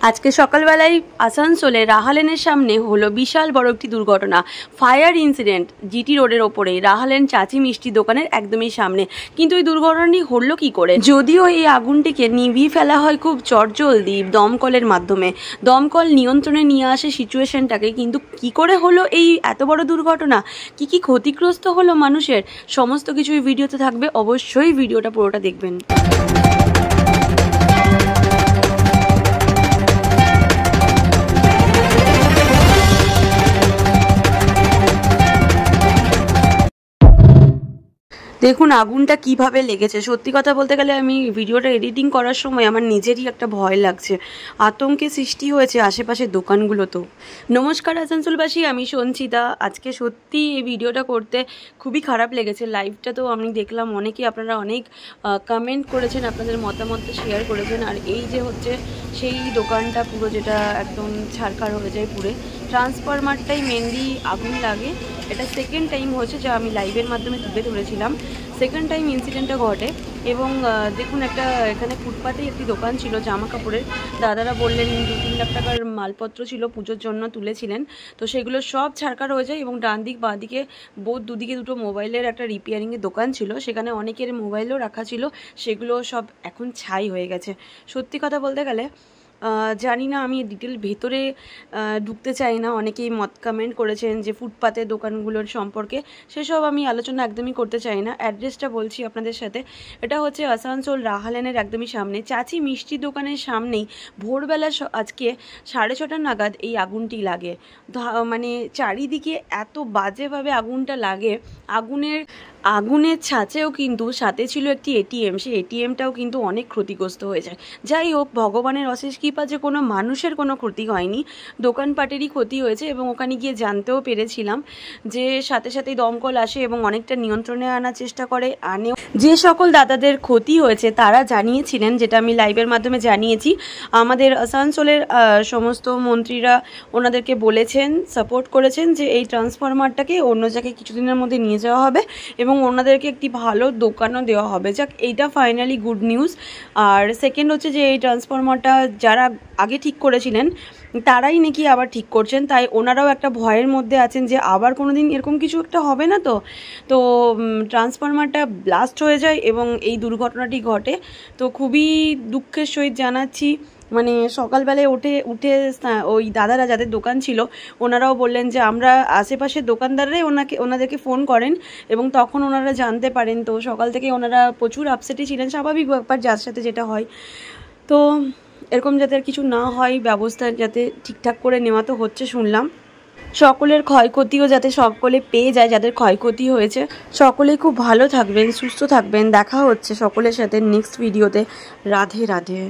আজকে সকালবেলায় আসানসোলে রাহালেনের সামনে হলো বিশাল বড় একটি দুর্ঘটনা। ফায়ার ইনসিডেন্ট জিটি রোডের ওপরে রাহালেন চাচি মিষ্টি দোকানের একদমই সামনে। কিন্তু এই দুর্ঘটনাটি হলো কি করে? যদিও এই আগুনটিকে নিভিয়ে ফেলা হয় খুব চটজলদি দমকলের মাধ্যমে, দমকল নিয়ন্ত্রণে নিয়ে আসে সিচুয়েশনটাকে, কিন্তু কি করে হলো এই এত বড় দুর্ঘটনা, কি কি ক্ষতিগ্রস্ত হলো মানুষের, সমস্ত কিছুই ভিডিওতে থাকবে। অবশ্যই ভিডিওটা পুরোটা দেখবেন। দেখুন আগুনটা কিভাবে লেগেছে। সত্যি কথা বলতে গেলে আমি ভিডিওটা এডিটিং করার সময় আমার নিজেরই একটা ভয় লাগছে, আতঙ্কের সৃষ্টি হয়েছে আশেপাশের দোকানগুলোতেও। নমস্কার আসানসোলবাসী, আমি সঞ্চিতা। আজকে সত্যি এই ভিডিওটা করতে খুবই খারাপ লেগেছে। লাইভটা তো আমি দেখলাম, অনেকেই আপনারা অনেক কমেন্ট করেছেন, আপনাদের মতামতটা শেয়ার করেছেন। আর এই যে হচ্ছে সেই দোকানটা পুরো যেটা একদম ছারখার হয়ে যায় পুরে, ট্রান্সফরমারটাই মেনলি আগুন লাগে। এটা সেকেন্ড টাইম হয়েছে যা আমি লাইভের মাধ্যমে তুলে ধরেছিলাম। সেকেন্ড টাইম ইনসিডেন্টটা ঘটে। এবং দেখুন একটা এখানে ফুটপাতেই একটি দোকান ছিল জামা কাপড়ের। দাদারা বললেন 2-3 লাখ টাকার মালপত্র ছিল, পুজোর জন্য তুলেছিলেন। তো সেগুলো সব ছারখার হয়ে যায় এবং ডান দিক বাঁ দিকে দুদিকে দুটো মোবাইলের একটা রিপেয়ারিংয়ের দোকান ছিল, সেখানে অনেকের মোবাইলও রাখা ছিল, সেগুলো সব এখন ছাই হয়ে গেছে। সত্যি কথা বলতে গেলে জানি না, আমি ডিটেল ভেতরে ঢুকতে চাই না। অনেকেই কমেন্ট করেছেন যে ফুটপাতের দোকানগুলোর সম্পর্কে, সেসব আমি আলোচনা একদমই করতে চাই না। অ্যাড্রেসটা বলছি আপনাদের সাথে। এটা হচ্ছে আসানসোল রাহালেনের একদমই সামনে, চাচি মিষ্টি দোকানের সামনেই ভোরবেলা আজকে 6:30 নাগাদ এই আগুনটি লাগে। মানে চারিদিকে এত বাজেভাবে আগুনটা লাগে। আগুনের ছাঁচেও কিন্তু সাথে ছিল একটি এটিএম, সেই এটিএমটাও কিন্তু অনেক ক্ষতিগ্রস্ত হয়ে যায়। যাই হোক, ভগবানের অশেষ কৃপা যে কোনো মানুষের কোনো ক্ষতি হয়নি, দোকানপাটেরই ক্ষতি হয়েছে। এবং ওখানে গিয়ে জানতেও পেরেছিলাম যে সাথে সাথেই দমকল আসে এবং অনেকটা নিয়ন্ত্রণে আনার চেষ্টা করে, আনেও। যে সকল দাদাদের ক্ষতি হয়েছে তারা জানিয়েছিলেন, যেটা আমি লাইভের মাধ্যমে জানিয়েছি, আমাদের আসানসোলের সমস্ত মন্ত্রীরা ওনাদেরকে বলেছেন, সাপোর্ট করেছেন যে এই ট্রান্সফরমারটাকে অন্য জায়গায় কিছুদিনের মধ্যে নিয়ে যাওয়া হবে এবং ওনাদেরকে একটি ভালো দোকানও দেওয়া হবে। যাক, এইটা ফাইনালি গুড নিউজ। আর সেকেন্ড হচ্ছে যে এই ট্রান্সফরমারটা যারা আগে ঠিক করেছিলেন তারাই নাকি আবার ঠিক করছেন, তাই ওনারাও একটা ভয়ের মধ্যে আছেন যে আবার কোনো দিন এরকম কিছু একটা হবে না তো ট্রান্সফরমারটা ব্লাস্ট হয়ে যায় এবং এই দুর্ঘটনাটি ঘটে। তো খুবই দুঃখের সহিত জানাচ্ছি। মানে সকালবেলায় উঠে ওই দাদারা যাদের দোকান ছিল ওনারাও বললেন যে আমরা আশেপাশের দোকানদাররাই ওনাদেরকে ফোন করেন এবং তখন ওনারা জানতে পারেন। তো সকাল থেকে ওনারা প্রচুর আপসেটই ছিলেন, স্বাভাবিক ব্যাপার যার সাথে যেটা হয়। তো এরকম যাতে আর কিছু না হয়, ব্যবস্থা যাতে ঠিকঠাক করে নেওয়া তো হচ্ছে শুনলাম। সকলের ক্ষয়ক্ষতিও যাতে সকলে পেয়ে যায়, যাদের ক্ষয়ক্ষতি হয়েছে। সকলেই খুব ভালো থাকবেন, সুস্থ থাকবেন। দেখা হচ্ছে সকলের সাথে নেক্সট ভিডিওতে। রাধে রাধে।